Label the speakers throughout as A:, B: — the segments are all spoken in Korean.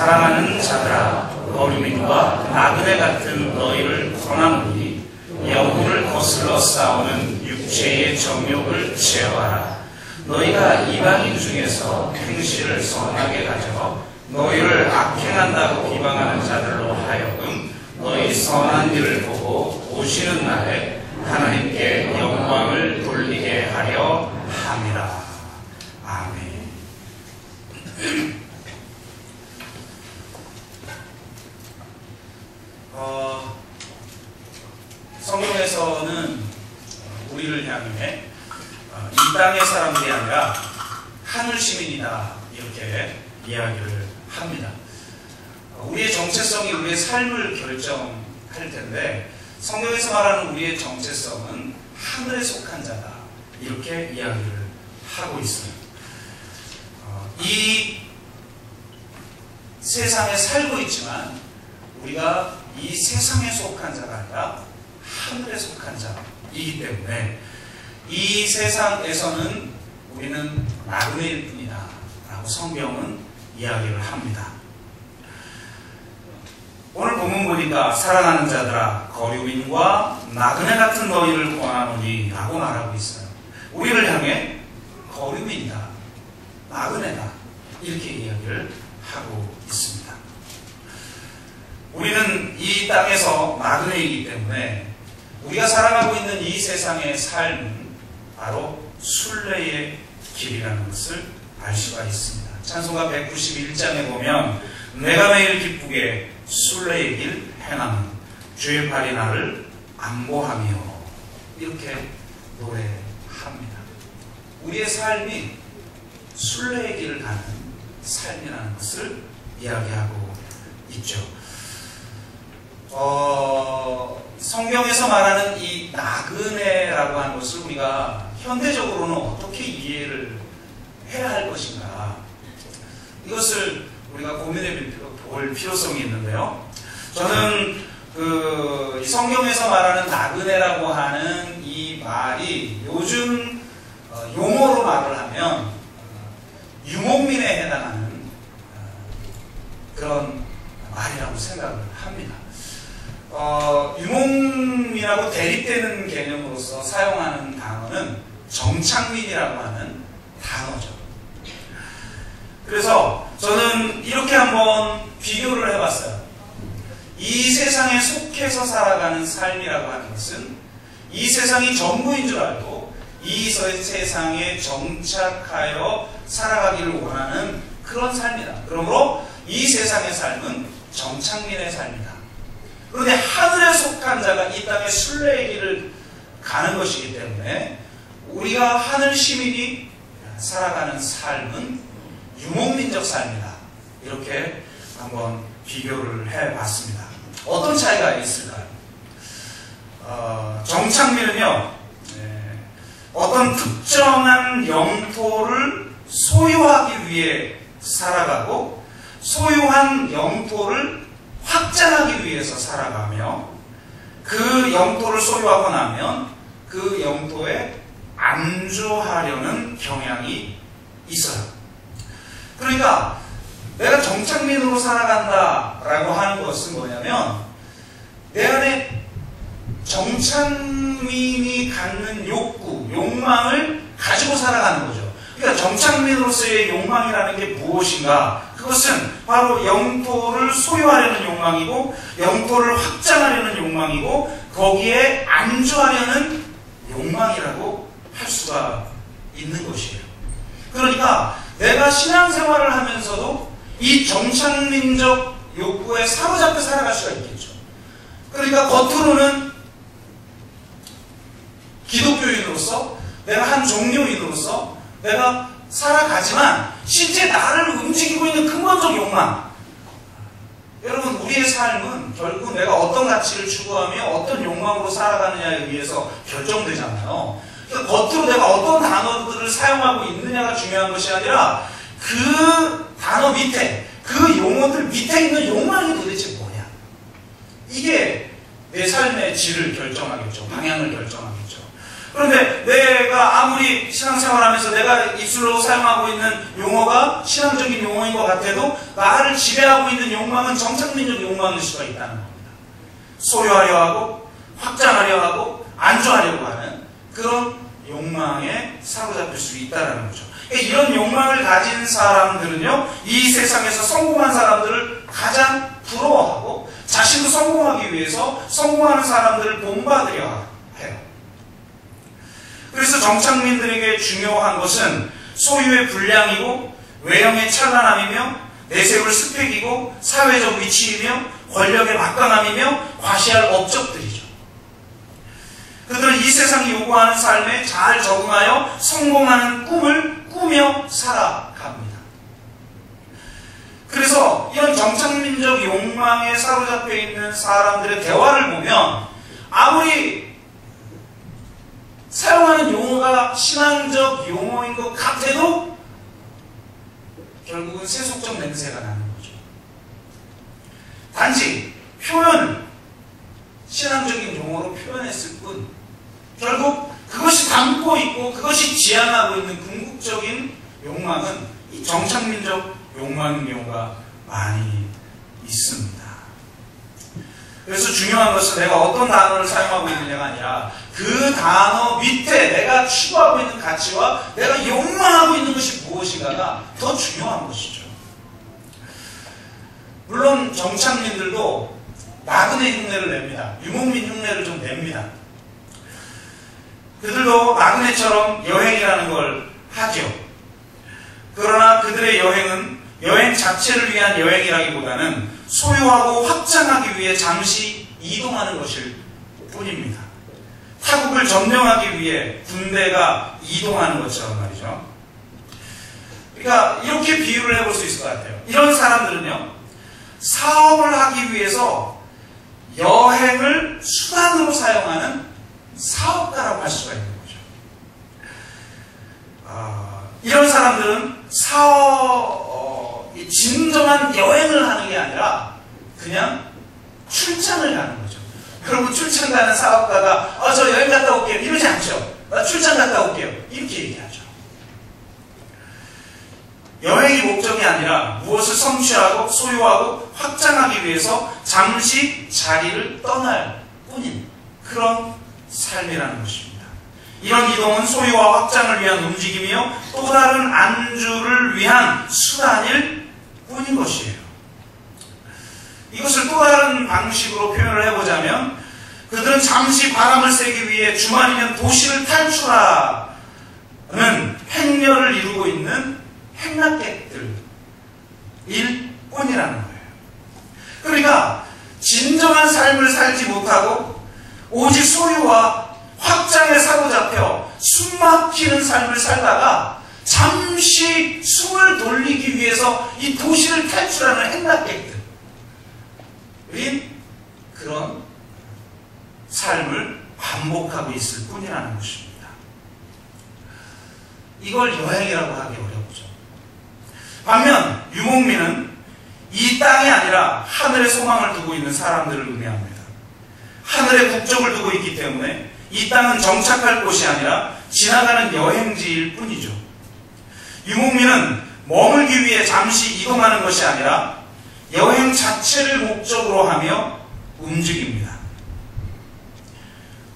A: 사랑하는 자들아, 어루민과 나그네 같은 너희를 권하노니 영혼을 거슬러 싸우는 육체의 정욕을 제어하라. 너희가 이방인 중에서 행실을 선하게 가져 너희를 악행한다고 비방하는 자들로 하여금 너희 선한 일을 보고 오시는 날에 하나님께 영광을 돌리게 하려 함이라. 아멘. 성경에서는 우리를 향해 이 땅의 사람들이 아니라 하늘 시민이다 이렇게 이야기를 합니다. 우리의 정체성이 우리의 삶을 결정할 텐데 성경에서 말하는 우리의 정체성은 하늘에 속한 자다 이렇게 이야기를 하고 있어요. 이 세상에 살고 있지만 우리가 이 세상에 속한 자가 아니라 하늘에 속한 자이기 때문에 이 세상에서는 우리는 나그네일 뿐이다 라고 성경은 이야기를 합니다. 오늘 본문 보니까 사랑하는 자들아 거류민과 나그네 같은 너희를 권하노니 라고 말하고 있어요. 우리를 향해 거류민이다, 나그네다 이렇게 이야기를 하고 있습니다. 우리는 이 땅에서 나그네이기 때문에 우리가 살아가고 있는 이 세상의 삶은 바로 순례의 길이라는 것을 알 수가 있습니다. 찬송가 191장에 보면 내가 매일 기쁘게 순례의 길 행하는 주의 팔이 나를 안보하며 이렇게 노래합니다. 우리의 삶이 순례의 길을 가는 삶이라는 것을 이야기하고 있죠. 성경에서 말하는 이 나그네라고 하는 것을 우리가 현대적으로는 어떻게 이해를 해야 할 것인가, 이것을 우리가 고민해 볼 필요성이 있는데요. 저는 이 성경에서 말하는 나그네라고 하는 이 말이 요즘 용어로 말을 하면 유목민에 해당하는 그런 말이라고 생각을 합니다. 유목민하고 대립되는 개념으로서 사용하는 단어는 정착민이라고 하는 단어죠. 그래서 저는 이렇게 한번 비교를 해봤어요. 이 세상에 속해서 살아가는 삶이라고 하는 것은 이 세상이 전부인 줄 알고 이 세상에 정착하여 살아가기를 원하는 그런 삶이다. 그러므로 이 세상의 삶은 정착민의 삶이다. 그런데 하늘에 속한 자가 이 땅의 순례의 길을 가는 것이기 때문에 우리가 하늘 시민이 살아가는 삶은 유목민적 삶이다. 이렇게 한번 비교를 해봤습니다. 어떤 차이가 있을까요? 정착민은요, 어떤 특정한 영토를 소유하기 위해 살아가고 소유한 영토를 확장하기 위해서 살아가며 그 영토를 소유하고 나면 그 영토에 안주하려는 경향이 있어요. 그러니까 내가 정착민으로 살아간다라고 하는 것은 뭐냐면 내 안에 정착민이 갖는 욕구, 욕망을 가지고 살아가는 거죠. 그러니까 정착민으로서의 욕망이라는 게 무엇인가? 그것은 바로 영토를 소유하려는 욕망이고 영토를 확장하려는 욕망이고 거기에 안주하려는 욕망이라고 할 수가 있는 것이에요. 그러니까 내가 신앙생활을 하면서도 이 정착민적 욕구에 사로잡혀 살아갈 수가 있겠죠. 그러니까 겉으로는 기독교인으로서 내가 한 종교인으로서 내가 살아가지만 실제 나를 움직이고 있는 근본적 욕망, 여러분 우리의 삶은 결국 내가 어떤 가치를 추구하며 어떤 욕망으로 살아가느냐에 의해서 결정되잖아요. 그러니까 겉으로 내가 어떤 단어들을 사용하고 있느냐가 중요한 것이 아니라 그 단어 밑에, 그 용어들 밑에 있는 욕망이 도대체 뭐냐, 이게 내 삶의 질을 결정하겠죠. 방향을 결정하겠죠. 그런데 내가 아무리 신앙생활하면서 내가 입술로 사용하고 있는 용어가 신앙적인 용어인 것 같아도 나를 지배하고 있는 욕망은 정착민적 욕망일 수가 있다는 겁니다. 소유하려 하고 확장하려 하고 안주하려고 하는 그런 욕망에 사로잡힐 수 있다는 거죠. 이런 욕망을 가진 사람들은요, 이 세상에서 성공한 사람들을 가장 부러워하고 자신도 성공하기 위해서 성공하는 사람들을 본받으려 해요. 그래서 정착민들에게 중요한 것은 소유의 분량이고 외형의 찬란함이며 내세울 스펙이고 사회적 위치이며 권력의 막강함이며 과시할 업적들이죠. 그들은 이 세상이 요구하는 삶에 잘 적응하여 성공하는 꿈을 꾸며 살아갑니다. 그래서 이런 정착민적 욕망에 사로잡혀 있는 사람들의 대화를 보면 아무리 사용하는 용어가 신앙적 용어인 것 같아도 결국은 세속적 냄새가 나는 거죠. 단지 표현을 신앙적인 용어로 표현했을 뿐 결국 그것이 담고 있고 그것이 지향하고 있는 궁극적인 욕망은 이 정착민적 욕망인 경우가 많이 있습니다. 그래서 중요한 것은 내가 어떤 단어를 사용하고 있느냐가 아니라 그 단어 밑에 내가 추구하고 있는 가치와 내가 욕망하고 있는 것이 무엇인가가 더 중요한 것이죠. 물론 정착민들도 나그네 흉내를 냅니다. 유목민 흉내를 좀 냅니다. 그들도 나그네처럼 여행이라는 걸 하죠. 그러나 그들의 여행은 여행 자체를 위한 여행이라기보다는 소유하고 확장하기 위해 잠시 이동하는 것일 뿐입니다. 타국을 점령하기 위해 군대가 이동하는 것처럼 말이죠. 그러니까 이렇게 비유를 해볼 수 있을 것 같아요. 이런 사람들은요, 사업을 하기 위해서 여행을 수단으로 사용하는 사업가라고 할 수가 있는 거죠. 이런 사람들은 진정한 여행을 하는 게 아니라 그냥 출장을 가는 거죠. 여러분, 출장 가는 사업가가 저 여행 갔다 올게요 이러지 않죠. 나 출장 갔다 올게요 이렇게 얘기하죠. 여행이 목적이 아니라 무엇을 성취하고 소유하고 확장하기 위해서 잠시 자리를 떠날 뿐인 그런 삶이라는 것입니다. 이런 이동은 소유와 확장을 위한 움직임이요 또 다른 안주를 위한 수단일 뿐인 것이에요. 이것을 또 다른 방식으로 표현을 해보자면 그들은 잠시 바람을 쐬기 위해 주말이면 도시를 탈출하는 행렬을 이루고 있는 행락객들일 뿐이라는 거예요. 그러니까 진정한 삶을 살지 못하고 오직 소유와 확장에 사로잡혀 숨막히는 삶을 살다가 잠시 숨을 돌리기 위해서 이 도시를 탈출하는 행락객들인 그런 삶을 반복하고 있을 뿐이라는 것입니다. 이걸 여행이라고 하기 어렵죠. 반면 유목민은 이 땅이 아니라 하늘의 소망을 두고 있는 사람들을 의미합니다. 하늘의 국적을 두고 있기 때문에 이 땅은 정착할 곳이 아니라 지나가는 여행지일 뿐이죠. 유목민은 머물기 위해 잠시 이동하는 것이 아니라 여행 자체를 목적으로 하며 움직입니다.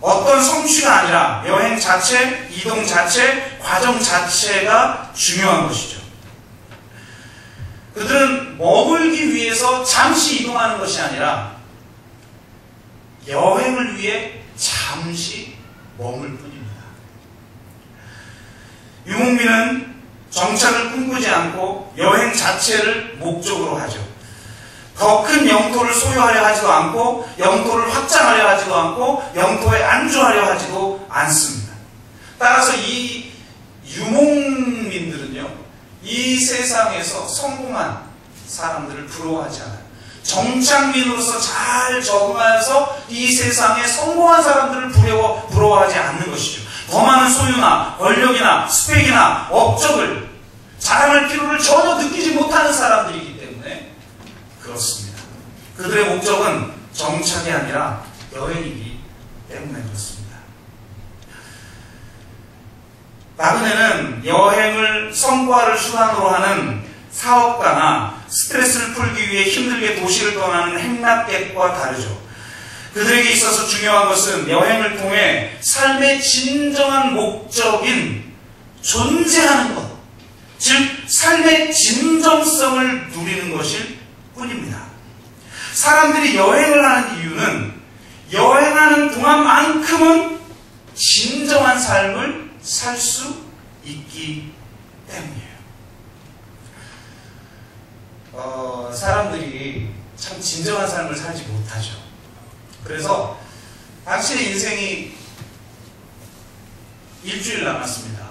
A: 어떤 성취가 아니라 여행 자체, 이동 자체, 과정 자체가 중요한 것이죠. 그들은 머물기 위해서 잠시 이동하는 것이 아니라 여행을 위해 잠시 머물 뿐입니다. 유목민은 정착을 꿈꾸지 않고 여행 자체를 목적으로 하죠. 더 큰 영토를 소유하려 하지도 않고 영토를 확장하려 하지도 않고 영토에 안주하려 하지도 않습니다. 따라서 이 유목민들은요, 이 세상에서 성공한 사람들을 부러워하지 않아요. 정착민으로서 잘 적응하여서 이 세상에 성공한 사람들을 부러워하지 않는 것이죠. 더 많은 소유나 권력이나 스펙이나 업적을 자랑할 필요를 전혀 느끼지 못하는 사람들이기 때문에 그렇습니다. 그들의 목적은 정착이 아니라 여행이기 때문에 그렇습니다. 나그네는 여행을 성과를 수단으로 하는 사업가나 스트레스를 풀기 위해 힘들게 도시를 떠나는 행락객과 다르죠. 그들에게 있어서 중요한 것은 여행을 통해 삶의 진정한 목적인 존재하는 것, 즉 삶의 진정성을 누리는 것일 뿐입니다. 사람들이 여행을 하는 이유는 여행하는 동안만큼은 진정한 삶을 살 수 있기 때문이에요. 사람들이 참 진정한 삶을 살지 못하죠. 그래서 당신의 인생이 일주일 남았습니다.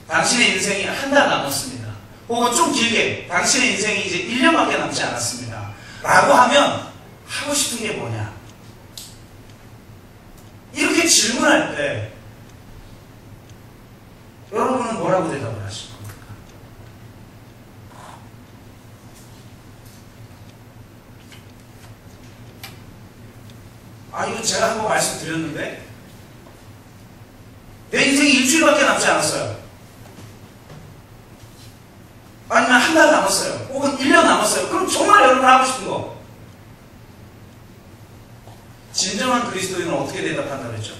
A: 당신의 인생이 한 달 남았습니다. 혹은 좀 길게 당신의 인생이 이제 1년밖에 남지 않았습니다. 라고 하면 하고 싶은 게 뭐냐? 이렇게 질문할 때 여러분은 뭐라고 대답을 하실 겁니까? 이거 제가 한번 말씀드렸는데 내 인생이 일주일밖에 남지 않았어요. 아니면 한 달 남았어요. 혹은 1년 남았어요. 그럼 정말 여러분 하고 싶은 거. 진정한 그리스도인은 어떻게 대답한다고 했죠?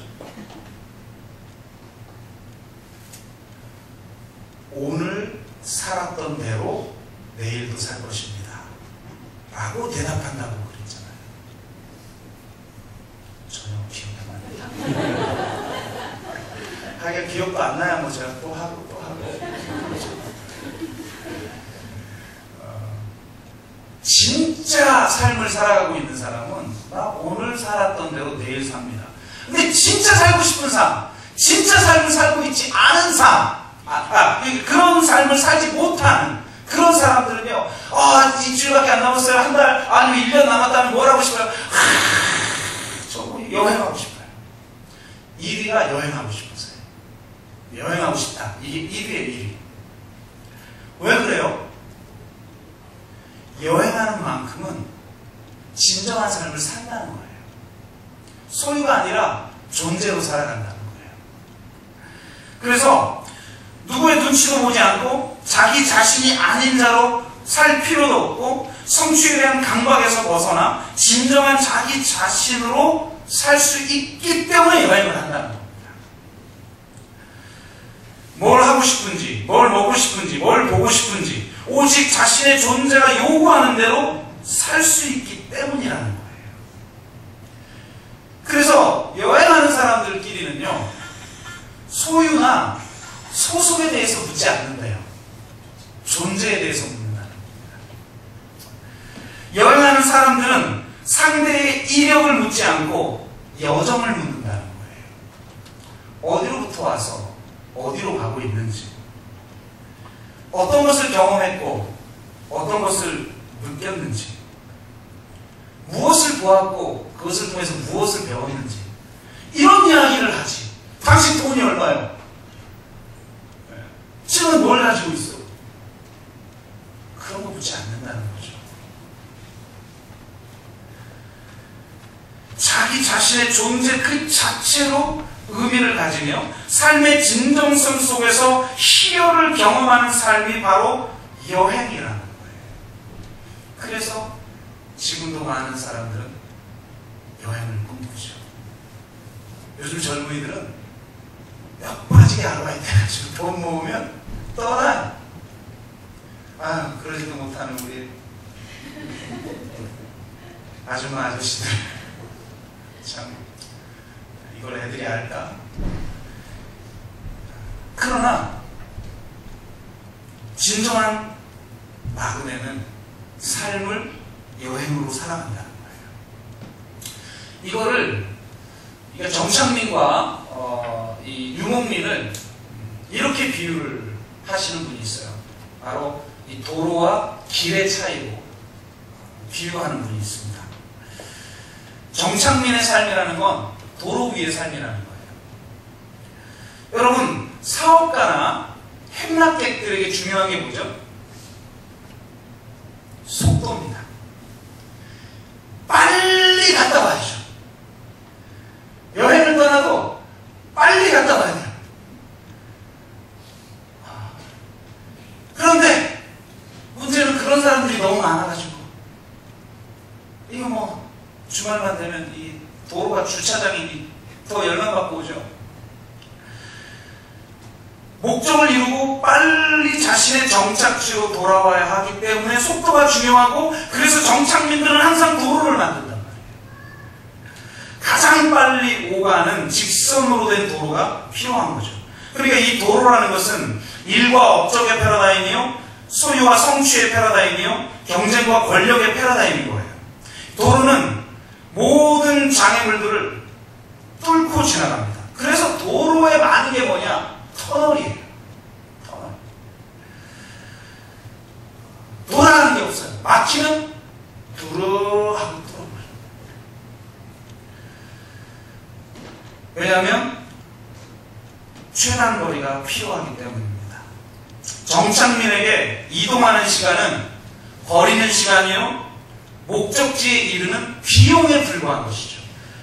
A: 오늘 살았던 대로 내일도 살 것입니다. 라고 대답한다고 그랬잖아요. 전혀 기억이 안 납니다. 하긴 기억도 안 나야 뭐 제가 또 하고 또 하고. 진짜 삶을 살아가고 있는 사람은 나 오늘 살았던 대로 내일 삽니다. 근데 진짜 살고 싶은 삶, 진짜 삶을 살고 있지 않은 삶, 그런 삶을 살지 못하는 그런 사람들은요, 일주일밖에 안 남았어요. 한 달, 아니면 1년 남았다면 뭘 하고 싶어요? 저 여행하고 싶어요. 1위가 여행하고 싶었어요. 여행하고 싶다. 이게 1위의 1위. 왜 그래요? 여행하는 만큼은 진정한 삶을 산다는 거예요. 소유가 아니라 존재로 살아간다는 거예요. 그래서 누구의 눈치도 보지 않고 자기 자신이 아닌 자로 살 필요도 없고 성취에 대한 강박에서 벗어나 진정한 자기 자신으로 살 수 있기 때문에 여행을 한다는 겁니다. 뭘 하고 싶은지, 뭘 먹고 싶은지, 뭘 보고 싶은지 오직 자신의 존재가 요구하는 대로 살 수 있기 때문이라는 거예요. 그래서 여행하는 사람들끼리는요, 소유나 소속에 대해서 묻지 않는데요. 존재에 대해서 묻는다는 겁니다. 여행하는 사람들은 상대의 이력을 묻지 않고 여정을 묻는다는 거예요. 어디로부터 와서 어디로 가고 있는지, 어떤 것을 경험했고 어떤 것을 느꼈는지, 무엇을 보았고 그것을 통해서 무엇을 배웠는지, 이런 이야기를 하지. 당신 돈이 얼마요? 지금 뭘 가지고 있어? 그런 거 묻지 않는다는 거죠. 자기 자신의 존재 그 자체로 의미를 가지며 삶의 진정성 속에서 희열을 경험하는 삶이 바로 여행이라는 거예요. 그래서 지금도 많은 사람들은 여행을 꿈꾸죠. 요즘 젊은이들은 몇 빠지게 아르바이트 해가지고 돈 모으면 떠나. 그러지도 못하는 우리 아줌마 아저씨들, 참 이걸 애들이 알까? 그러나 진정한 나그네는 삶을 여행으로 살아간다는 거예요. 이거를 정창민과 이 유목민을 이렇게 비유를 하시는 분이 있어요. 바로 이 도로와 길의 차이로 비유하는 분이 있습니다. 정창민의 삶이라는 건 도로 위의 삶이라는 거예요. 여러분, 사업가나 행락객들에게 중요한 게 뭐죠? 속도입니다. 빨리 갔다 와야죠. 여행을 떠나도 빨리 갔다 와야 돼요. 이거 뭐 주말만 되면 이 도로가 주차장이 더 열망받고 오죠. 목적을 이루고 빨리 자신의 정착지로 돌아와야 하기 때문에 속도가 중요하고, 그래서 정착민들은 항상 도로를 만든단 말이에요. 가장 빨리 오가는 직선으로 된 도로가 필요한 거죠. 그러니까 이 도로라는 것은 일과 업적의 패러다임이요, 소유와 성취의 패러다임이요, 경쟁과 권력의 패러다임인 거예요. 도로는 모든 장애물들을 뚫고 지나갑니다. 그래서 도로에 많은 게 뭐냐? 터널이에요. 터널. 돌아가는 게 없어요. 막히면 두루하고 뚫어버려요. 왜냐하면 최단 거리가 필요하기 때문입니다. 정착민에게 이동하는 시간은 버리는 시간이요, 목적지에 이르는 비용에 불과한 것이죠.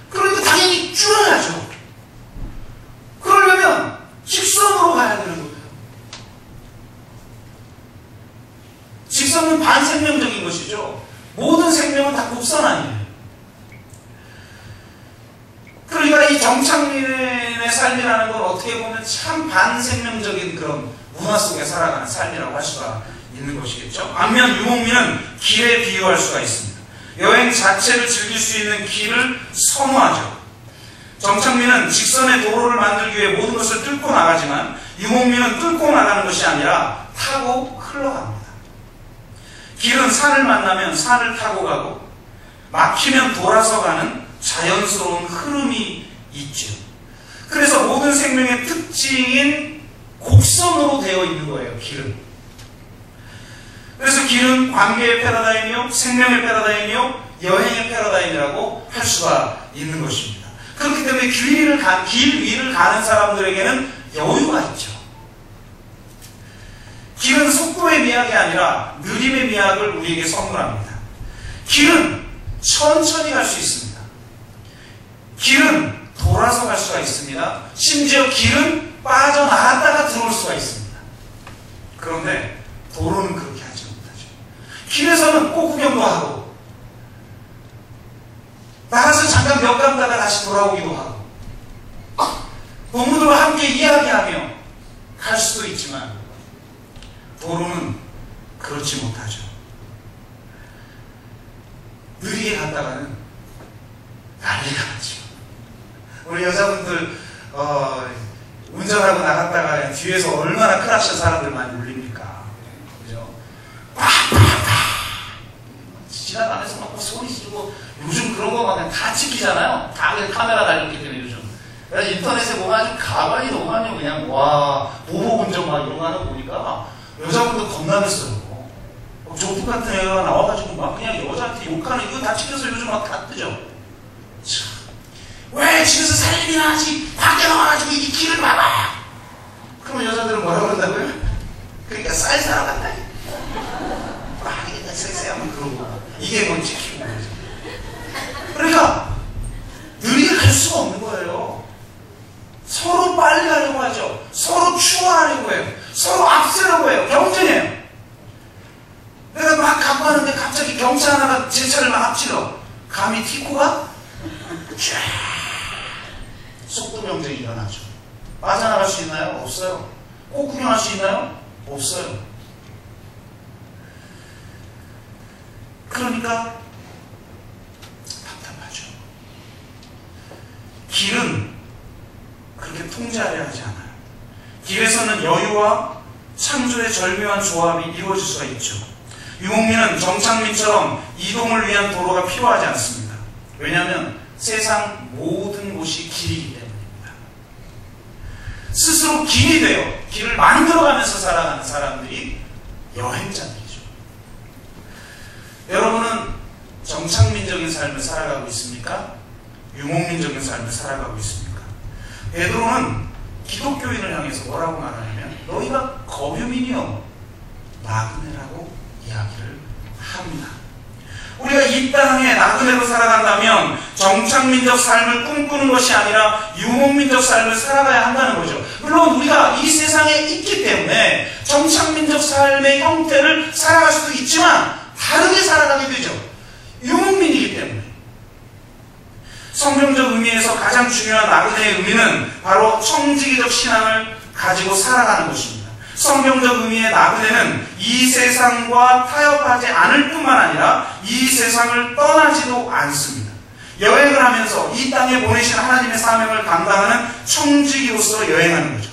A: 그러니까 당연히 줄여야죠. 그러려면 직선으로 가야 되는 거예요. 직선은 반생명적인 것이죠. 모든 생명은 다 곡선 아니에요. 그러니까 이 정착민의 삶이라는 건 어떻게 보면 참 반생명적인 그런 문화 속에 살아가는 삶이라고 할 수가 있는 것이겠죠. 반면 유목민은 길에 비유할 수가 있습니다. 여행 자체를 즐길 수 있는 길을 선호하죠. 정착민은 직선의 도로를 만들기 위해 모든 것을 뚫고 나가지만, 유목민은 뚫고 나가는 것이 아니라 타고 흘러갑니다. 길은 산을 만나면 산을 타고 가고, 막히면 돌아서 가는 자연스러운 흐름이 있죠. 그래서 모든 생명의 특징인 곡선으로 되어 있는 거예요, 길은. 그래서 길은 관계의 패러다임이요, 생명의 패러다임이요, 여행의 패러다임이라고 할 수가 있는 것입니다. 그렇기 때문에 길 위를 가는 사람들에게는 여유가 있죠. 길은 속도의 미학이 아니라 느림의 미학을 우리에게 선물합니다. 길은 천천히 갈 수 있습니다. 길은 돌아서 갈 수가 있습니다. 심지어 길은 빠져나갔다가 들어올 수가 있습니다. 그런데 도로는 그렇게 하지 못하죠. 길에서는 꽃구경도 하고, 나가서 잠깐 몇 감다가 다시 돌아오기도 하고, 동무들과 함께 이야기하며 갈 수도 있지만, 도로는 그렇지 못하죠. 느리게 갔다가는 난리가 나죠. 우리 여자분들 운전하고 나갔다가 뒤에서 얼마나 크락션 사람들 많이 울립니까? 그죠? 지나가면서 막 소리 지르고, 요즘 그런 거 막 다 찍히잖아요. 다 카메라 달렸기 때문에 요즘. 인터넷에 보면 아주 가관이 너무 많이 그냥, 와, 보복 운전 막 이런 거 하는 거 보니까 여자분들 겁나겠어요. 조폭 같은 애가 나와가지고 막 그냥 여자한테 욕하는, 이거 다 찍혀서 요즘 막 다 뜨죠. 참. 왜 집에서 살림이나 하지? 밖에 나와가지고 이 길을 봐봐! 그러면 여자들은 뭐라 그런다고요? 그러니까 쌀쌀 같다. 막 이게 섹시하면 그러고, 이게 뭘 찍히고 그러죠. 그러니까 느리게 갈 수가 없는 거예요. 서로 빨리 가려고 하죠. 서로 추월하려고 해요. 서로 앞서려고 해요. 경쟁해요. 내가 막 가고 하는데 갑자기 경차 하나가 제 차를 막 앞질러. 감히 튀고 가? 쫙 속도 경쟁이 일어나죠. 빠져나갈 수 있나요? 없어요. 꼭 구경할 수 있나요? 없어요. 그러니까 답답하죠. 길은 그렇게 통제하려 하지 않아요. 길에서는 여유와 창조의 절묘한 조합이 이루어질 수가 있죠. 유목민은 정착민처럼 이동을 위한 도로가 필요하지 않습니다. 왜냐하면 세상 모든 곳이 길이기 때문입니다. 스스로 길이 되어 길을 만들어가면서 살아가는 사람들이 여행자들이죠. 여러분은 정착민적인 삶을 살아가고 있습니까? 유목민적인 삶을 살아가고 있습니까? 베드로는 기독교인을 향해서 뭐라고 말하냐면, 너희가 거류민이여 나그네라고 이야기를 합니다. 우리가 이 땅에 나그네로 살아간다면 정착민적 삶을 꿈꾸는 것이 아니라 유목민적 삶을 살아가야 한다는 거죠. 물론 우리가 이 세상에 있기 때문에 정착민적 삶의 형태를 살아갈 수도 있지만 다르게 살아가게 되죠. 유목민이기 때문에. 성경적 의미에서 가장 중요한 나그네의 의미는 바로 청지기적 신앙을 가지고 살아가는 것입니다. 성경적 의미의 나그네는 이 세상과 타협하지 않을 뿐만 아니라 이 세상을 떠나지도 않습니다. 여행을 하면서 이 땅에 보내신 하나님의 사명을 감당하는 청지기로서 여행하는 거죠.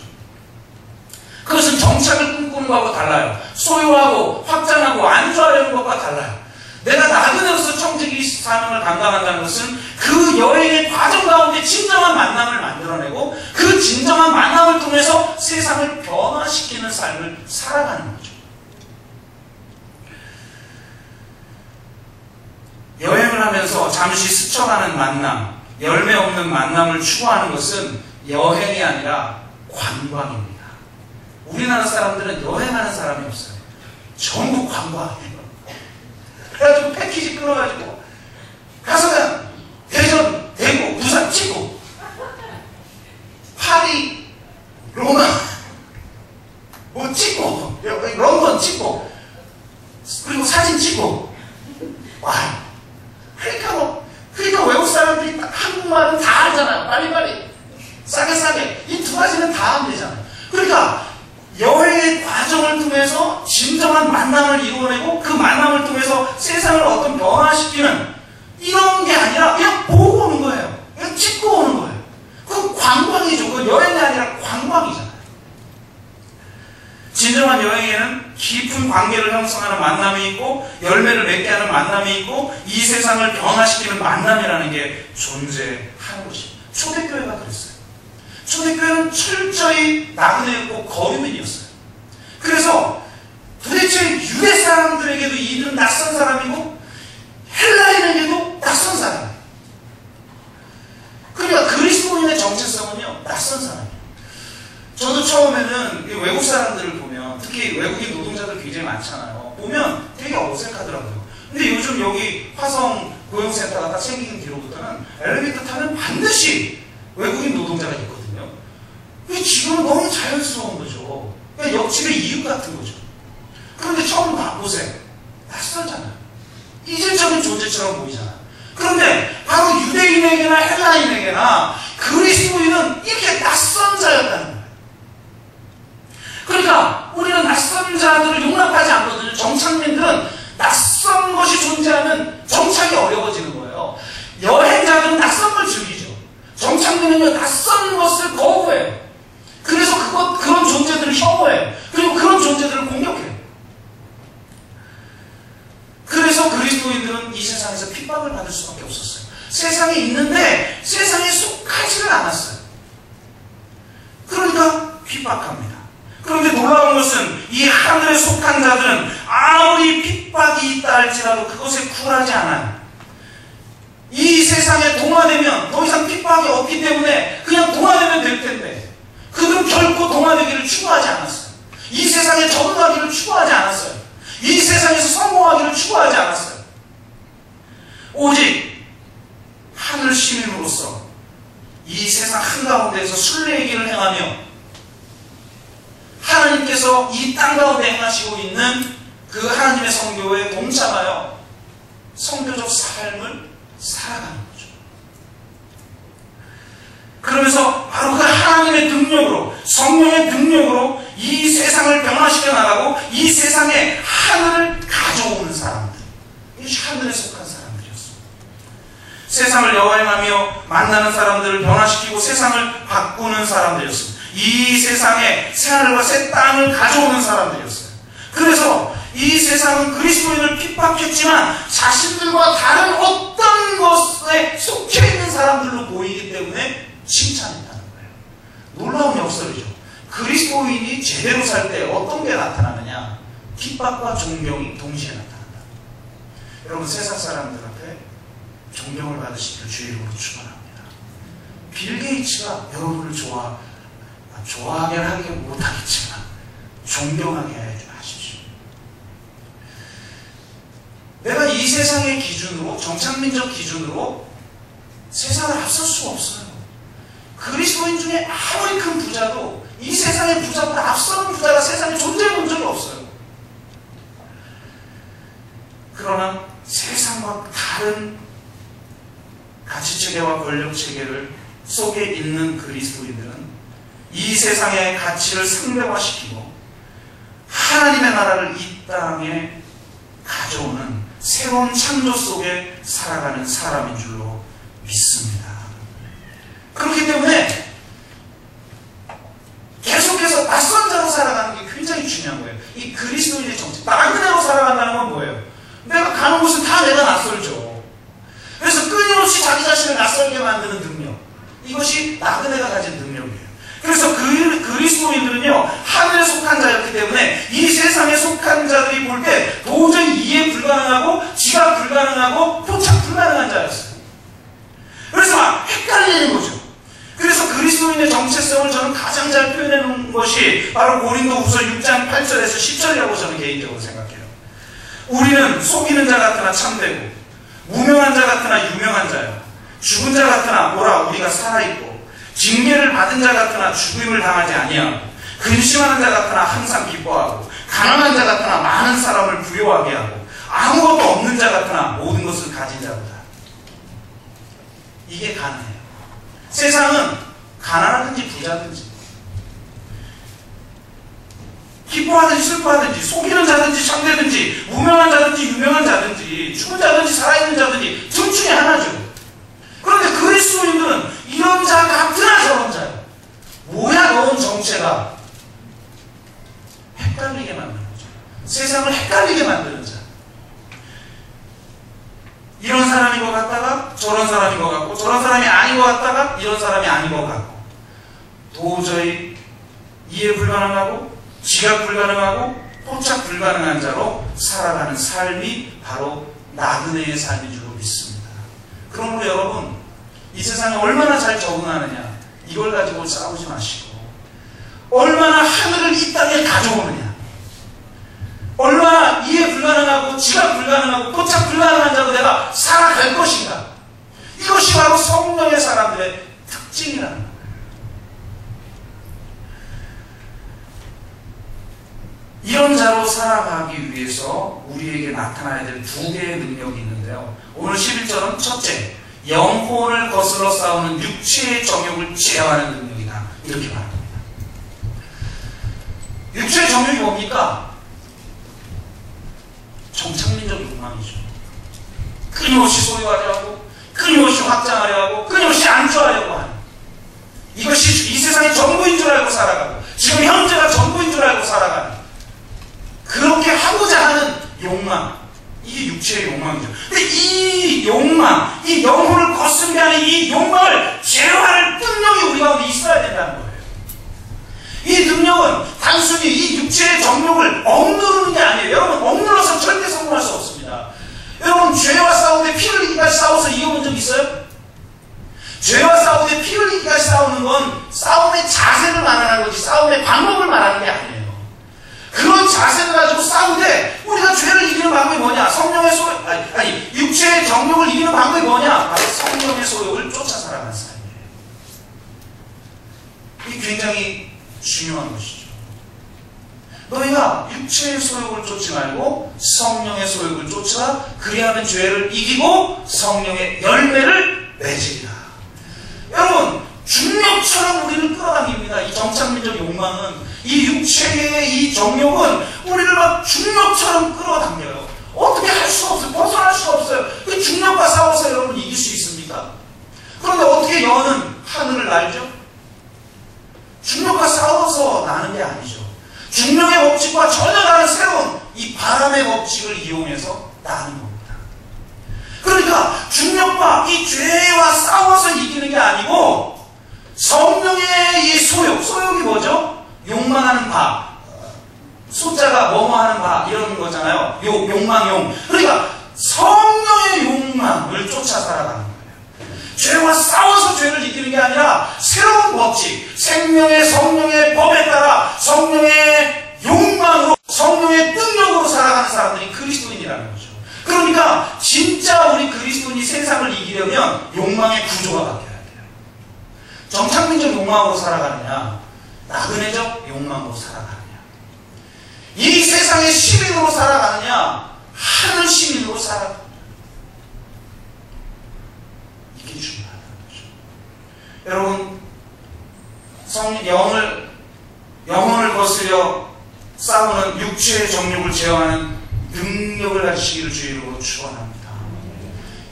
A: 그것은 정착을 꿈꾸는 것과 달라요. 소유하고 확장하고 안주하려는 것과 달라요. 내가 나그네로서 청지기 사명을 감당한다는 것은 그 여행의 과정 가운데 진정한 만남을 만들어내고 그 진정한 만남을 통해서 세상을 변화시키는 삶을 살아가는 거죠. 여행을 하면서 잠시 스쳐가는 만남, 열매 없는 만남을 추구하는 것은 여행이 아니라 관광입니다. 우리나라 사람들은 여행하는 사람이 없어요. 전부 관광이에요. 그래가지고 패키지 끊어가지고 가서 그냥 대전, 대구, 부산 찍고 파리, 로마 뭐 찍고 런던 찍고 그리고 사진 찍고 와 그러니까 외국 사람들이 한국말은 다 알잖아요. 빨리빨리 싸게 이 두 가지는 다 하면 되잖아요. 그러니까 여행의 과정을 통해서 진정한 만남을 이루어내고 그 만남을 통해서 세상을 어떤 변화시키는 이런 게 아니라 그냥 보고 오는 거예요. 그냥 찍고 오는 거예요. 그건 관광이죠. 그건 여행이 아니라 관광이잖아요. 진정한 여행에는 깊은 관계를 형성하는 만남이 있고 열매를 맺게 하는 만남이 있고 이 세상을 변화시키는 만남이라는 게 존재하는 것입니다. 초대교회가 그랬어요. 초대교회는 철저히 나그네였고 거류민이었어요. 그래서 도대체 유대 사람들에게도 이들은 낯선 사람이고 헬라인에게도 낯선 사람이에요. 그러니까 그리스도인의 정체성은요, 낯선 사람이에요. 저도 처음에는 외국 사람들을 보면, 특히 외국인 노동자들 굉장히 많잖아요. 보면 되게 어색하더라고요. 근데 요즘 여기 화성 고용센터가 딱 생긴 뒤로부터는 엘리베이터 타면 반드시 외국인 노동자가 있거든요. 지금은 너무 자연스러운 거죠. 그냥 옆집의 이웃 같은 거죠. 그런데 처음 봐보세요. 낯설잖아요. 이질적인 존재처럼 보이잖아요. 그런데 바로 유대인에게나 헬라인에게나 그리스도인은 이렇게 낯선 자였다는 거예요. 그러니까 우리는 낯선 자들을 용납하지 않거든요. 정착민들은 낯선 것이 존재하면 정착이 어려워지는 거예요. 여행자들은 낯선 걸 즐기죠. 정착민은요, 낯선 것을 거부해요. 그래서 그런 존재들을 혐오해요. 그리고 그런 존재들을 공격해요. 그래서 그리스도인들은 이 세상에서 핍박을 받을 수밖에 없었어요. 세상에 있는데 세상에 속하지는 않았어요. 그러니까 핍박합니다. 그런데 놀라운 것은 이 하늘에 속한 자들은 아무리 핍박이 있다 할지라도 그것에 굴하지 않아요. 이 세상에 동화되면 더 이상 핍박이 없기 때문에 그냥 동화되면 될 텐데 그들은 결코 동화되기를 추구하지 않았어요. 이 세상에 적응하기를 추구하지 않았어요. 이 세상에서 성공하기를 추구하지 않았어요. 오직 하늘 시민으로서 이 세상 한가운데에서 순례의 길을 행하며 하나님께서 이 땅 가운데 행하시고 있는 그 하나님의 성교에 동참하여 성교적 삶을 살아가는 거죠. 그러면서 바로 그 하나님의 능력으로, 성령의 능력으로 이 세상을 변화시켜 나가고 이 세상에 하늘을 가져오는 사람들, 이 하늘에 속한 사람들이었습니다. 세상을 여행하며 만나는 사람들을 변화시키고 세상을 바꾸는 사람들이었습니다. 이 세상에 새하늘과 새 땅을 가져오는 사람들이었어요. 그래서 이 세상은 그리스도인을 핍박했지만 자신들과 다른 어떤 것에 속해 있는 사람들로 보이기 때문에 칭찬했다는 거예요. 놀라운 역설이죠. 그리스도인이 제대로 살 때 어떤 게 나타나느냐? 핍박과 존경이 동시에 나타난다. 여러분, 세상 사람들 앞에 존경을 받으시길 주의 이름으로 축원합니다. 빌 게이츠가 여러분을 좋아하게 하기 못하겠지만 존경하게 하십시오. 내가 이 세상의 기준으로, 정착민적 기준으로 세상을 앞설 수가 없어요. 그리스도인 중에 아무리 큰 부자도 이 세상의 부자보다 앞서는 부자가 세상에 존재해 본 적이 없어요. 그러나 세상과 다른 가치체계와 권력체계를 속에 있는 그리스도인들은 이 세상의 가치를 상대화시키고 하나님의 나라를 이 땅에 가져오는 새로운 창조 속에 살아가는 사람인 줄로 믿습니다. 그렇기 때문에 계속해서 낯선 자로 살아가는 게 굉장히 중요한 거예요. 이 그리스도인의 정체, 나그네로 살아간다는 건 뭐예요? 내가 가는 곳은 다 내가 낯설죠. 그래서 끊임없이 자기 자신을 낯설게 만드는 능력, 이것이 나그네가 가진 능력이에요. 그래서 그리스도인들은요, 하늘에 속한 자였기 때문에 이 세상에 속한 자들이 볼 때 도저히 이해 불가능하고 지각 불가능하고 포착 불가능한 자였어요. 그래서 막 헷갈리는 거죠. 그래서 그리스도인의 정체성을 저는 가장 잘 표현해 놓은 것이 바로 고린도후서 6장 8절에서 10절이라고 저는 개인적으로 생각해요. 우리는 속이는 자 같으나 참되고 무명한 자 같으나 유명한 자요, 죽은 자 같으나 보라 우리가 살아있고 징계를 받은 자 같으나 죽임을 당하지 아니하고 근심하는 자 같으나 항상 기뻐하고 가난한 자 같으나 많은 사람을 부유하게 하고 아무것도 없는 자 같으나 모든 것을 가진 자보다. 이게 가난해요. 세상은 가난하든지 부자든지 기뻐하든지 슬퍼하든지 속이는 자든지 참되든지 무명한 자든지 유명한 자든지 죽은 자든지 살아있는 자든지 둘 중에 하나죠. 그런데 그리스도인들은 이런 자 같으나 저런 자예요. 뭐야 너는 정체가? 헷갈리게 만드는 거죠. 세상을 헷갈리게 만드는 자. 이런 사람인 것 같다가 저런 사람인 것 같고 저런 사람이 아닌 것 같다가 이런 사람이 아닌 것 같고 도저히 이해 불가능하고 지각 불가능하고 포착 불가능한 자로 살아가는 삶이 바로 나그네의 삶인 줄로 믿습니다. 그러므로 여러분, 이 세상에 얼마나 잘 적응하느냐 이걸 가지고 싸우지 마시고 얼마나 하늘을 이 땅에 가져오느냐, 얼마나 이해 불가능하고 지각 불가능하고 포착 불가능한 자로 내가 살아갈 것인가, 이것이 바로 성령의 사람들의 특징이라는 거예요. 이런 자로 살아가기 위해서 우리에게 나타나야 될 두 개의 능력이 있는데요. 오늘 11절은 첫째, 영혼을 거슬러 싸우는 육체의 정욕을 제어하는 능력이다, 이렇게 말합니다. 육체의 정욕이 뭡니까? 정착민적 욕망이죠. 끊임없이 소유하려 하고 끊임없이 확장하려 하고 끊임없이 안주하려고 하는, 이것이 이 세상의 전부인 줄 알고 살아가고 지금 현재가 전부인 줄 알고 살아가는, 그렇게 하고자 하는 욕망, 이게 육체의 욕망이죠. 근데 이 욕망, 이 영혼을 거스르게 하는 이 욕망을 제어할 능력이 우리 가운데 있어야 된다는 거예요. 이 능력은 단순히 이 육체의 정욕을 억누르는 게 아니에요. 여러분, 억눌러서 절대 성공할 수 없습니다. 여러분, 죄와 싸우되 피 흘리기까지 싸워서 이겨본 적 있어요? 죄와 싸우되 피 흘리기까지 싸우는 건 싸움의 자세를 말하는 거지 싸움의 방법을 말하는 게 아니에요. 그런 자세를 가지고 싸우되 우리가 죄를 이기는 방법이 뭐냐? 성령의 소욕, 아니 육체의 정욕을 이기는 방법이 뭐냐? 바로 성령의 소욕을 쫓아 살아가는 삶이에요. 이게 굉장히 중요한 것이죠. 너희가 육체의 소욕을 쫓지 말고 성령의 소욕을 쫓아 그리하면 죄를 이기고 성령의 열매를 맺으리라. 여러분, 중력처럼 우리를 끌어당깁니다. 이 정착민적 욕망은, 이 육체의 이 정욕은 우리를 막 중력처럼 끌어당겨요. 어떻게 할 수가 없어요. 벗어날 수가 없어요. 그 중력과 싸워서 여러분 이길 수 있습니까? 그런데 어떻게 여는 하늘을 날죠? 중력과 싸워서 나는 게 아니죠. 중력의 법칙과 전혀 다른 새로운 이 바람의 법칙을 이용해서 나는 겁니다. 그러니까 중력과 이 죄와 싸워서 이기는 게 아니고 성령의 이 소욕이 뭐죠? 욕망하는 바, 숫자가 뭐뭐하는 바 이런 거잖아요. 욕망용. 그러니까 성령의 욕망을 쫓아 살아가는 거예요. 죄와 싸워서 죄를 이기는 게 아니라 새로운 법칙, 생명의 성령의 법에 따라 성령의 욕망으로, 성령의 능력으로 살아가는 사람들이 그리스도인이라는 거죠. 그러니까 진짜 우리 그리스도인이 세상을 이기려면 욕망의 구조가 바뀌어야 돼요. 정착민적 욕망으로 살아가느냐, 나그네적 욕망으로 살아가느냐, 이 세상의 시민으로 살아가느냐, 하늘 시민으로 살아가느냐, 이게 중요하다는 거죠. 여러분, 영혼을 거스려 싸우는 육체의 정욕을 제어하는 능력을 가지시기를 주의로 축원합니다.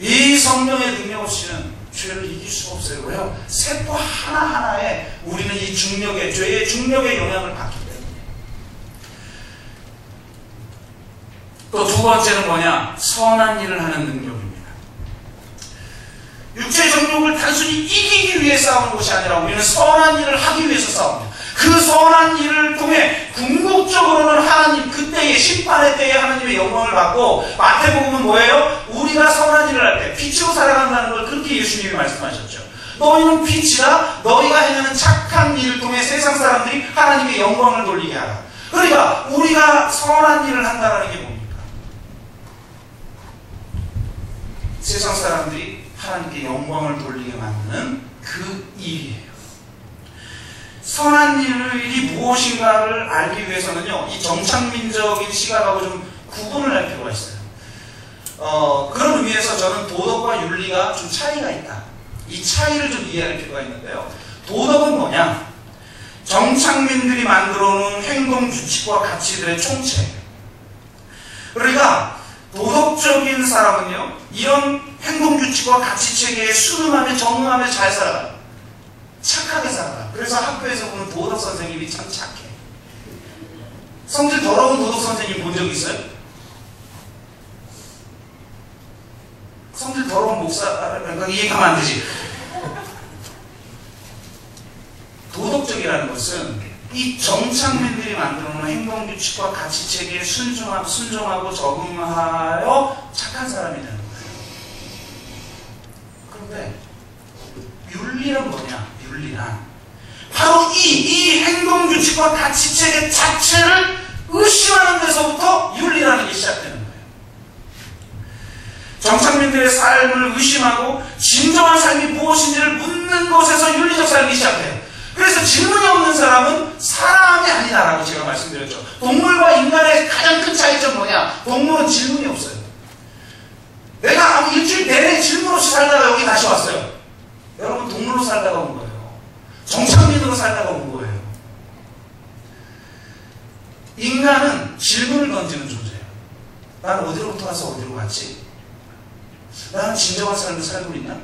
A: 이 성령의 능력 없이는 죄를 이길 수가 없어요. 왜요? 세포 하나하나에 우리는 이 중력의, 죄의 중력의 영향을 받기 때문에. 또 두 번째는 뭐냐? 선한 일을 하는 능력입니다. 육체의 정욕을 단순히 이기기 위해 싸우는 것이 아니라 우리는 선한 일을 하기 위해서 싸웁니다. 그 선한 일을 통해 궁극적으로는 하나님, 그때의 심판의 때에 하나님의 영광을 받고, 마태복음은 뭐예요? 우리가 선한 일을 할 때 빛으로 살아간다는 걸 그렇게 예수님이 말씀하셨죠. 너희는 빛이다. 너희가 행하는 착한 일을 통해 세상 사람들이 하나님의 영광을 돌리게 하라. 그러니까 우리가 선한 일을 한다는 게 뭡니까? 세상 사람들이 하나님께 영광을 돌리게 만드는 그 일이에요. 선한 일이 무엇인가를 알기 위해서는요, 이 정착민적인 시각하고 좀 구분을 할 필요가 있어요. 그런 의미에서 저는 도덕과 윤리가 좀 차이가 있다. 이 차이를 좀 이해할 필요가 있는데요. 도덕은 뭐냐? 정착민들이 만들어 놓은 행동 규칙과 가치들의 총체예요. 그러니까 도덕적인 사람은요, 이런 행동 규칙과 가치 체계에 순응하며 정응하며 잘 살아가요. 착하게 살아가. 그래서 학교에서 보는 도덕 선생님이 참 착해. 성질 더러운 도덕 선생님 본 적 있어요? 성질 더러운 목사, 얘기하면 안 되지. 도덕적이라는 것은 이 정착민들이 만들어 놓은 행동 규칙과 가치 체계에 순종하고 적응하여 착한 사람이 되는 거예요. 그런데 윤리는 뭐냐? 윤리란 바로 이 행동 규칙과 가치 체계 자체를 의심하는 데서부터 윤리라는 게 시작되는 거예요. 정착민들의 삶을 의심하고 진정한 삶이 무엇인지를 묻는 것에서 윤리적 삶이 시작돼요. 그래서 질문이 없는 사람은 사람이 아니다라고 제가 말씀드렸죠. 동물과 인간의 가장 큰 차이점 뭐냐? 동물은 질문이 없어요. 내가 아무 일주일 내내 질문 없이 살다가 여기 다시 왔어요. 여러분, 동물로 살다가 온 거예요. 정착민으로 살다가 온 거예요. 인간은 질문을 던지는 존재예요. 나는 어디로부터 와서 어디로 갔지? 나는 진정한 삶을 살고 있나?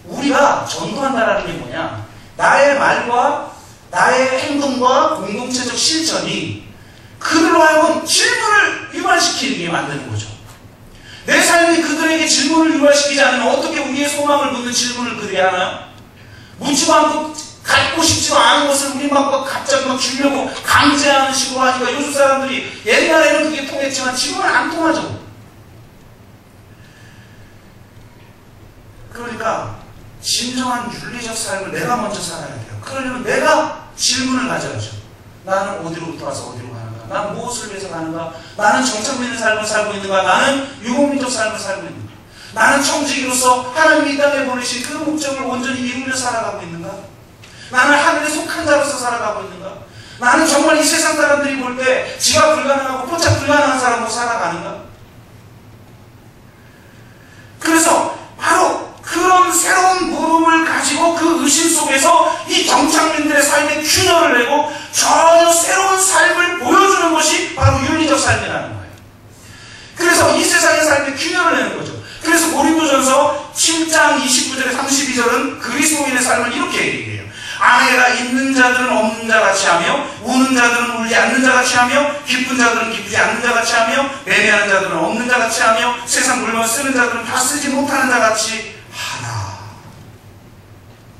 A: 우리가 전도한다라는 게 뭐냐? 나의 말과 나의 행동과 공동체적 실천이 그들로 하여금 질문을 유발시키게 만드는 거죠. 내 삶이 그들에게 질문을 유발시키지 않으면 어떻게 우리의 소망을 묻는 질문을 그들이 하나요? 묻지도 않고 갖고 싶지도 않은 것을 우리 막 갑자기 막 주려고 강제하는 식으로 하니까 요즘 사람들이, 옛날에는 그게 통했지만 지금은 안 통하죠. 그러니까 진정한 윤리적 삶을 내가 먼저 살아야 돼요. 그러려면 내가 질문을 가져야죠. 나는 어디로부터 와서 어디로 가는가? 나는 무엇을 위해서 가는가? 나는 정착민의 삶을 살고 있는가? 나는 유목민적 삶을 살고 있는가? 나는 청지기로서 하나님이 이 땅에 보내신 그 목적을 온전히 이루며 살아가고 있는가? 나는 하늘에 속한 자로서 살아가고 있는가? 나는 정말 이 세상 사람들이 볼 때 지가 불가능하고 포착 불가능한 사람으로 살아가는가? 그래서 바로 그런 새로운 물음을 가지고 그 의심 속에서 이 정착민들의 삶에 균열을 내고 전혀 새로운 삶을 보여주는 것이 바로 윤리적 삶이라는 거예요. 그래서 이 세상의 삶에 균열을 내는 거죠. 그래서 고린도전서 7장 29절에 32절은 그리스도인의 삶을 이렇게 얘기해요. 아내가 있는 자들은 없는 자같이 하며, 우는 자들은 울지 않는 자같이 하며, 기쁜 자들은 기쁘지 않는 자같이 하며, 매매하는 자들은 없는 자같이 하며, 세상 물건을 쓰는 자들은 다 쓰지 못하는 자같이 하나.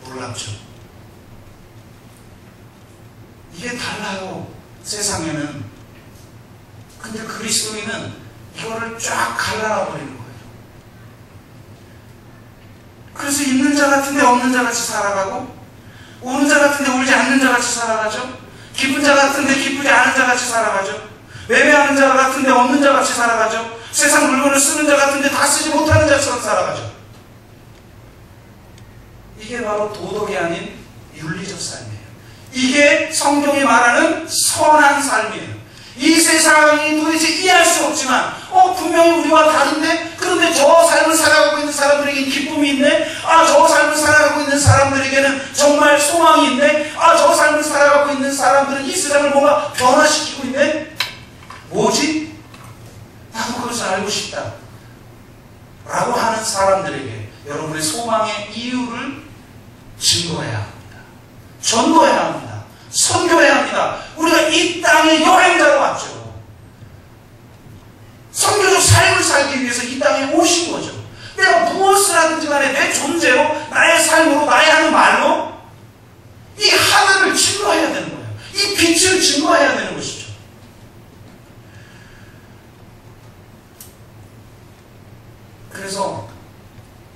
A: 놀랍죠? 이게 달라요, 세상에는. 근데 그리스도인은 이거를 쫙 갈라버리는 거예요. 그래서 있는 자 같은데 없는 자 같이 살아가고, 우는 자 같은데 울지 않는 자 같이 살아가죠. 기쁜 자 같은데 기쁘지 않은 자 같이 살아가죠. 매매하는 자 같은데 없는 자 같이 살아가죠. 세상 물건을 쓰는 자 같은데 다 쓰지 못하는 자처럼 살아가죠. 이게 바로 도덕이 아닌 윤리적 삶이에요. 이게 성경이 말하는 선한 삶이에요. 이 세상이 도대체 이해할 수 없지만 분명히 우리와 다른데, 그런데 저 삶을 살아가고 있는 사람들에게 기쁨이 있네. 저 사람들에게 여러분의 소망의 이유를 증거해야 합니다. 전도해야 합니다. 선교해야 합니다. 우리가 이 땅에 여행자로 왔죠. 선교적 삶을 살기 위해서 이 땅에 오신 거죠. 내가 무엇을 하든지 간에 내 존재로, 나의 삶으로, 나의 하는 말로 이 하늘을 증거해야 되는 거예요. 이 빛을 증거해야 되는 것이죠. 그래서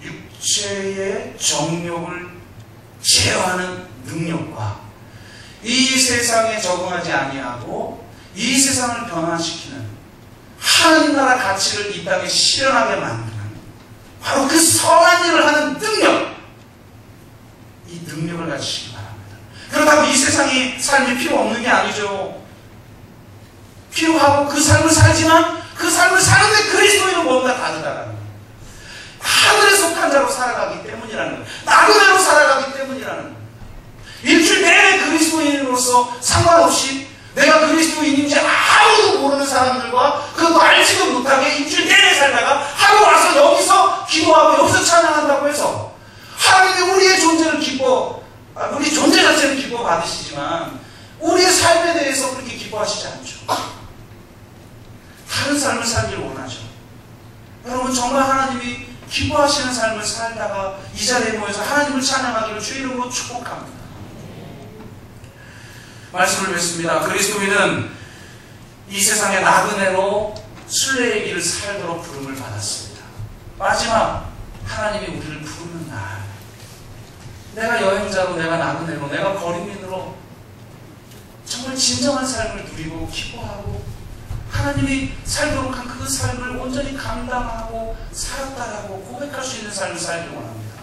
A: 육체의 정욕을 제어하는 능력과 이 세상에 적응하지 아니하고 이 세상을 변화시키는 하나님 나라 가치를 이 땅에 실현하게 만드는 바로 그 선한 일을 하는 능력, 이 능력을 가지시기 바랍니다. 그렇다고 이 세상이 삶이 필요 없는 게 아니죠. 필요하고 그 삶을 살지만 그 삶을 사는데 그리스도인은 뭔가 다르다라는 거예요. 하늘에 속한 자로 살아가기 때문이라는 거예요. 나그네로 살아가기 때문이라는 거예요. 일주일 내내 그리스도인으로서 상관없이 내가 그리스도인인지 아무도 모르는 사람들과 그것도 알지도 못하게 일주일 내내 살다가 하루 와서 여기서 기도하고 여기서 찬양한다고 해서 하나님이 우리의 존재를 우리 존재 자체는 기뻐 받으시지만 우리의 삶에 대해서 그렇게 기뻐하시지 않죠. 다른 삶을 살기를 원하죠. 여러분 정말 하나님이 기뻐하시는 삶을 살다가 이 자리에 모여서 하나님을 찬양하기를 주 이름으로 축복합니다. 말씀을 뵙습니다. 그리스도인은 이 세상의 나그네로 순례의 길을 살도록 부름을 받았습니다. 마지막 하나님이 우리를 부르는 날, 내가 여행자로, 내가 나그네로, 내가 거리민으로 정말 진정한 삶을 누리고 기뻐하고 하나님이 살도록 한 그 삶을 온전히 감당하고 살았다라고 고백할 수 있는 삶을 살기를 원합니다.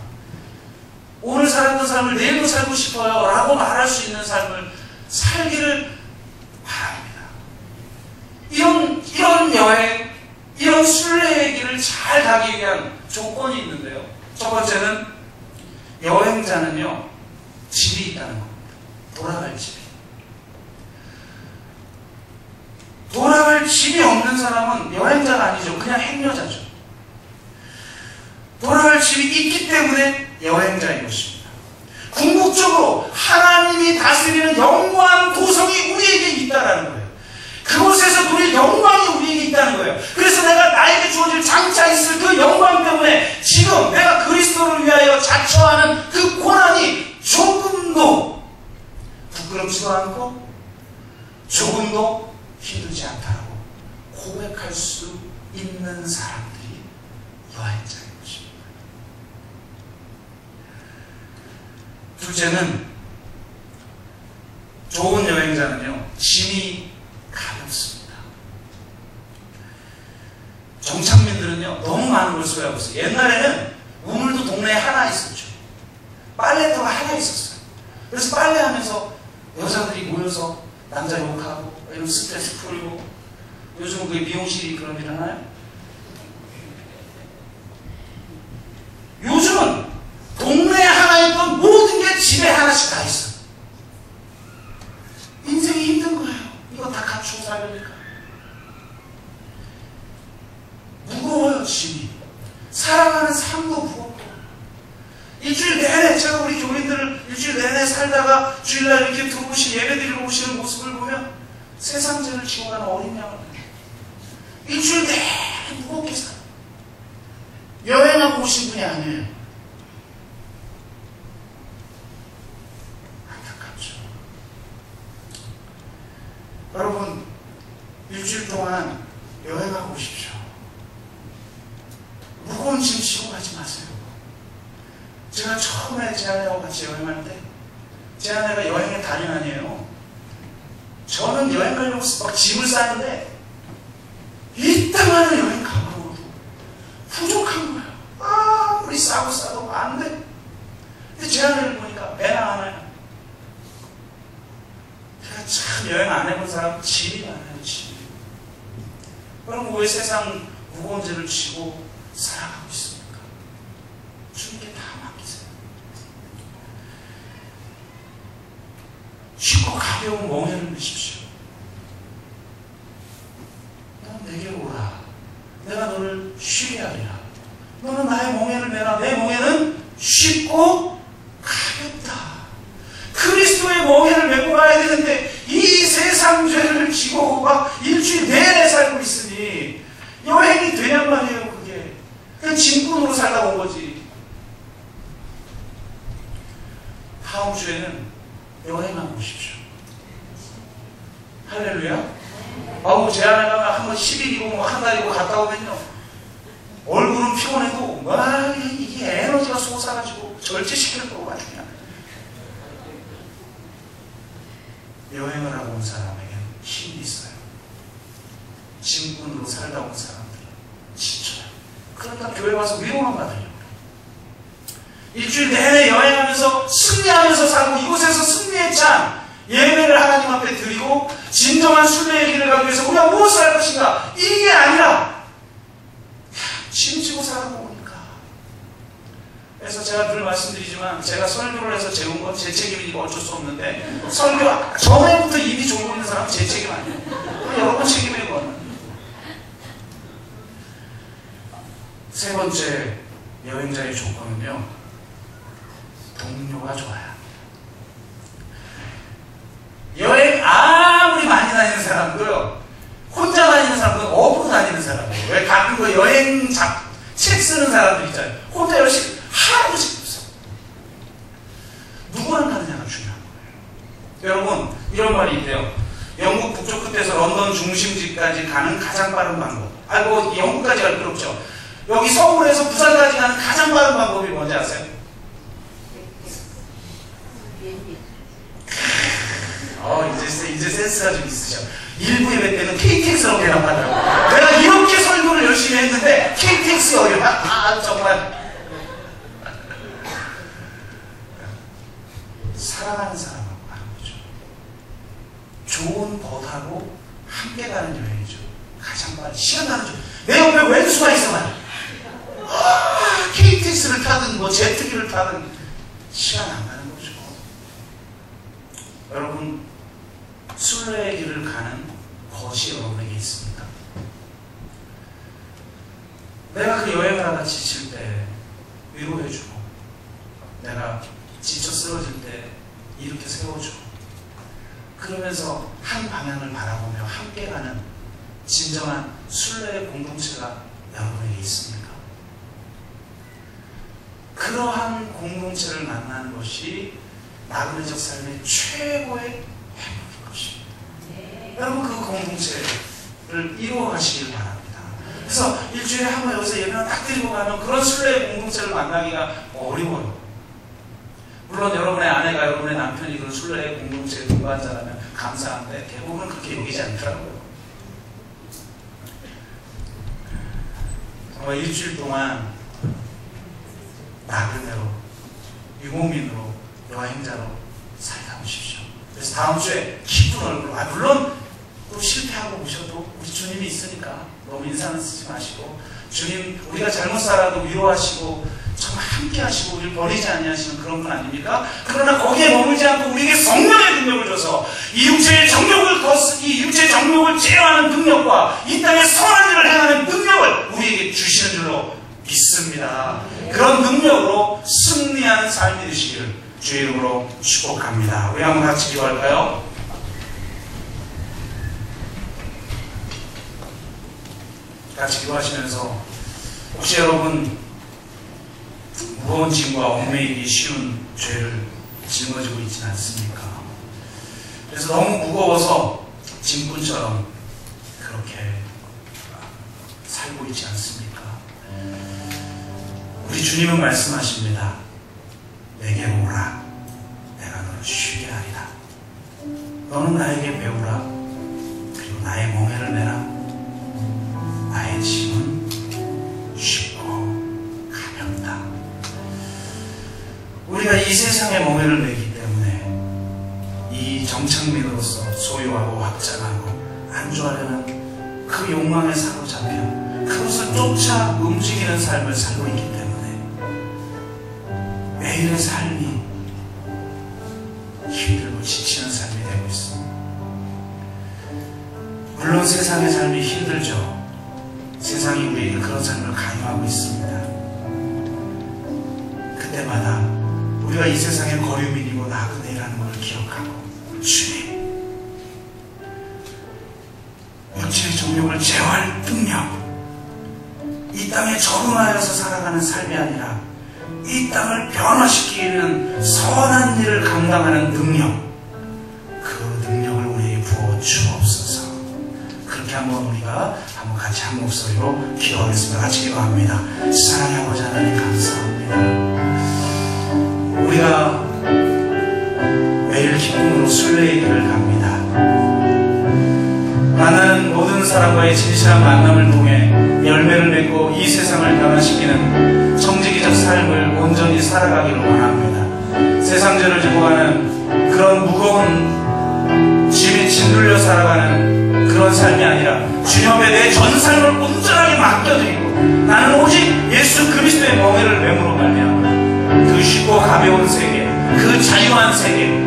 A: 오늘 살았던 삶을 내일도 살고 싶어요 라고 말할 수 있는 삶을 살기를 바랍니다. 이런 여행, 이런 순례의 길을 잘 가기 위한 조건이 있는데요. 첫 번째는 여행자는요, 집이 있다는 겁니다. 돌아갈 집이. 돌아갈 집이 없는 사람은 여행자가 아니죠. 그냥 행여자죠. 돌아갈 집이 있기 때문에 여행자인 것입니다. 궁극적으로 하나님이 다스리는 영광 도성이 우리에게 있다는 거예요. 그곳에서 누릴 영광이 우리에게 있다는 거예요. 그래서 내가 나에게 주어질 장차 있을 그 영광 때문에 지금 내가 그리스도를 위하여 자처하는 그 고난이 조금도 부끄럽지도 않고 조금도 힘들지 않다라고 고백할 수 있는 사람들이 여행자인 것입니다. 둘째는 좋은 여행자는요, 짐이 가볍습니다. 정착민들은요, 너무 많은 걸 소유하고 있어요. 옛날에는 우물도 동네에 하나 있었죠. 빨래터가 하나 있었어요. 그래서 빨래하면서 여자들이 모여서 남자 욕하고 이런 스트레스 풀고, 요즘은 그게 미용실이 그런 일 하나요? 요즘은 동네에 하나 있던 모든 게 집에 하나씩 다 있어. 인생이 힘든 거예요. 이거 다 갖추고 살려니까. 무거워요, 짐이. 살아가는 삶도 무겁고. 일주일 내내, 제가 우리 교인들을 일주일 내내 살다가 주일날 이렇게 들어오시, 예배드리러 오시는 모습을 보면 세상 죄를 지고 가는 어린 양을 일주일 내내 무겁게 살아요. 여행하고 오신 분이 아니에요. 안타깝죠. 여러분, 일주일 동안 여행하고 오십시오. 무거운 짐 지고 가지 마세요. 제가 처음에 제 아내하고 같이 여행할 때, 제 아내가 여행의 달인 아니에요. 저는 여행 가려고 막 짐을 싸는데 이따만한 여행 가방으로도 부족한 거예요. 아무리 싸도 안 돼. 근데 제 아내를 보니까 배낭 하나야. 제가 참 여행 안 해본 사람 짐이 많아요, 짐이. 그럼 왜 세상 무거운 죄를 지고 살아가고 있습니까? 주님께 다 맡기세요. 쉽고 가벼운 멍에를 메십시오. 넌 내게로 오라. 내가 너를 쉬게 하리라. 너는 나의 멍에 멍에를 메라. 내 멍에는 쉽고 가볍다. 그리스도의 멍에를 메고 가야 되는데 이 세상 죄를 지고 막 일주일 내내 살고 있으니 여행이 되냔 말이에요. 그게 그냥 짐꾼으로 살다 온 거지. 다음 주에는 여행하고 오십시오. 할렐루야. 제 아내가 한번 10일이고 뭐 한 달이고 갔다 오면요, 얼굴은 피곤해도 막 이게 에너지가 솟아가지고 절제시킬 것 같아요. 여행을 하고 온 사람에게는 힘이 있어요. 짐꾼으로 살다 온 사람들은 지쳐요. 그러니까 교회 와서 위로만 받으려고. 일주일 내내 여행하면서 승리하면서 살고 이곳에서 승리의 찬 예배를 하나님 앞에 드리고 진정한 순례의 길을 가기 위해서 우리가 무엇을 할 것인가, 이게 아니라 짐지고 살아보니까. 그래서 제가 늘 말씀드리지만 제가 설교를 해서 재운 건 제 책임이니까 어쩔 수 없는데, 설교 전에부터 입이 졸고 있는 사람은 제 책임 아니에요. 여러분 책임이에요. 그거는. 세 번째 여행자의 조건은요, 동료가 좋아요. 여행 아무리 많이 다니는 사람도요, 혼자 다니는 사람들은 업으로 다니는 사람이에요. 왜 가끔 그 여행 책 쓰는 사람들 있잖아요. 혼자 열심히 하나도 책 없어. 누구랑 가느냐가 중요한 거예요. 여러분, 이런 말이 있대요. 영국 북쪽 끝에서 런던 중심지까지 가는 가장 빠른 방법. 뭐 영국까지 갈 필요 없죠. 여기 서울에서 부산까지 가는 가장 빠른 방법이 뭔지 아세요? 이제 센스가 좀 있으셔. 일부 예배 때는 KTX로 대답하더라고. 내가 이렇게 설교를 열심히 했는데 KTX가 어디야? 정말. 사랑하는 사람하고 가는 거죠. 좋은 벗하고 함께 가는 여행이죠. 가장 빠른 시간 가는 중. 내 옆에 왼수가 있어만 KTX를 타든 뭐 제트기를 타든 시간 안 가는 거죠. 여러분, 순례의 길을 가는 것이 여러분에게 있습니다. 내가 그 여행을 하다 지칠 때 위로해주고, 내가 지쳐 쓰러질 때 이렇게 세워주고, 그러면서 한 방향을 바라보며 함께 가는 진정한 순례의 공동체가 여러분에게 있습니까? 그러한 공동체를 만나는 것이 나그네적 삶의 최고의 행복인 것입니다. 네. 여러분, 그 공동체를 이루어가시길 바랍니다. 그래서 일주일에 한 번 여기서 예배를 딱 드리고 가면 그런 순례의 공동체를 만나기가 어려워요. 물론 여러분의 아내가, 여러분의 남편이 그런 순례의 공동체의 동반자라면 감사한데 대부분은 그렇게 여기지 않더라고요. 정말 일주일 동안 나그네로, 유목민으로, 여행자로 살다 오십시오. 그래서 다음 주에 기쁜 얼굴로, 물론 또 실패하고 오셔도 우리 주님이 있으니까 너무 인상은 쓰지 마시고, 주님 우리가 잘못 살아도 위로하시고 정말 함께 하시고 우리를 버리지 아니하시는 그런 분 아닙니까? 그러나 거기에 머물지 않고 우리에게 성령의 능력을 줘서 이 육체의 정욕을 제어하는 능력과 이 땅의 선한 일을 행하는 능력을 우리에게 주시는 줄로 믿습니다. 그런 능력으로 승리하는 삶이 되시기를 주의 이름으로 축복합니다. 우리 한번 같이 기도할까요? 같이 기도하시면서, 혹시 여러분 무거운 짐과 얽매이기 쉬운 죄를 짊어지고 있지는 않습니까? 그래서 너무 무거워서 짐꾼처럼 그렇게 살고 있지 않습니까? 우리 주님은 말씀하십니다. 내게로 오라. 내가 너를 쉬게 하리라. 너는 나에게 배우라. 그리고 나의 멍에를 메라. 나의 짐은 쉽고 가볍다. 우리가 이 세상의 멍에를 메기 때문에 이 정착민으로서 소유하고 확장하고 안주하려는 그 욕망에 사로잡혀 그것을 쫓아 움직이는 삶을 살고 있기 때문에 매일의 삶이 힘들고 지치는 삶이 되고 있습니다. 물론 세상의 삶이 힘들죠. 세상이 우리에게 그런 삶을 강요하고 있습니다. 때마다 우리가 이 세상의 거류민이고 나그네라는 걸 기억하고, 주님, 육체의 정욕을 제어할 능력, 이 땅에 적응하여서 살아가는 삶이 아니라 이 땅을 변화시키는 선한 일을 감당하는 능력, 그 능력을 우리에게 부어 주옵소서. 그렇게 한번 우리가 같이 한 목소리로 기도하겠습니다. 같이 기도합니다. 사랑의 아버지 하나님, 감사합니다. 우리가 매일 기쁨으로 순례의 길을 갑니다. 나는 모든 사람과의 진실한 만남을 통해 열매를 맺고 이 세상을 변화시키는 청지기적 삶을 온전히 살아가기를 원합니다. 세상죄를 지고 가는 그런 무거운 짐에 짓눌려 살아가는 그런 삶이 아니라 주님의 내 전 삶을 온전하게 맡겨드리고, 나는 오직 예수 그리스도의 멍에를 맴으로 말미암아 그 쉽고 가벼운 세계, 그 자유한 세계,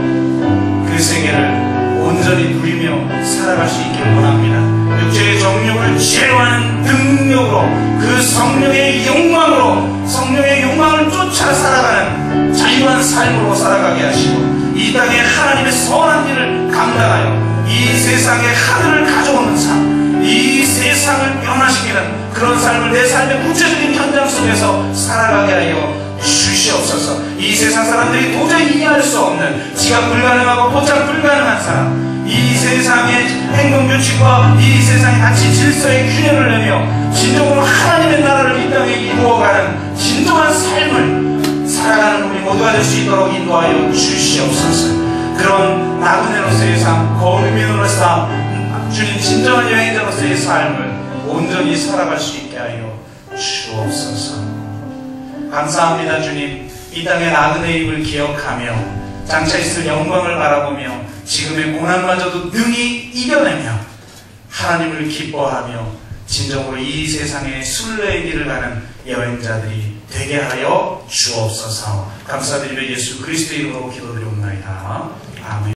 A: 그 세계를 온전히 누리며 살아갈 수 있기를 원합니다. 육체의 정욕을 제어하는 능력으로, 그 성령의 욕망을 쫓아 살아가는 자유한 삶으로 살아가게 하시고, 이 땅에 하나님의 선한 일을 감당하여 이 세상에 하늘을 가져오는 삶, 이 세상을 변화시키는 그런 삶을 내 삶의 구체적인 현장 속에서 살아가게 하여 주시옵소서. 이 세상 사람들이 도저히 이해할 수 없는, 지각 불가능하고 포착 불가능한 사람, 이 세상의 행동규칙과 이 세상의 가치 질서의 균형을 내며 진정으로 하나님의 나라를 이 땅에 이루어가는 진정한 삶을 살아가는 우리 모두가 될 수 있도록 인도하여 주시옵소서. 그런 나그네로서의 삶, 거류민으로서의 삶, 주님 진정한 여행자로서의 삶을 온전히 살아갈 수 있게 하여 주옵소서. 감사합니다. 주님, 이 땅의 나그네임을 기억하며 장차 있을 영광을 바라보며 지금의 고난마저도 능히 이겨내며 하나님을 기뻐하며 진정으로 이 세상의 순례의 길을 가는 여행자들이 되게 하여 주옵소서. 감사드리며 예수 그리스도의 이름으로 기도드리옵나이다. 아멘.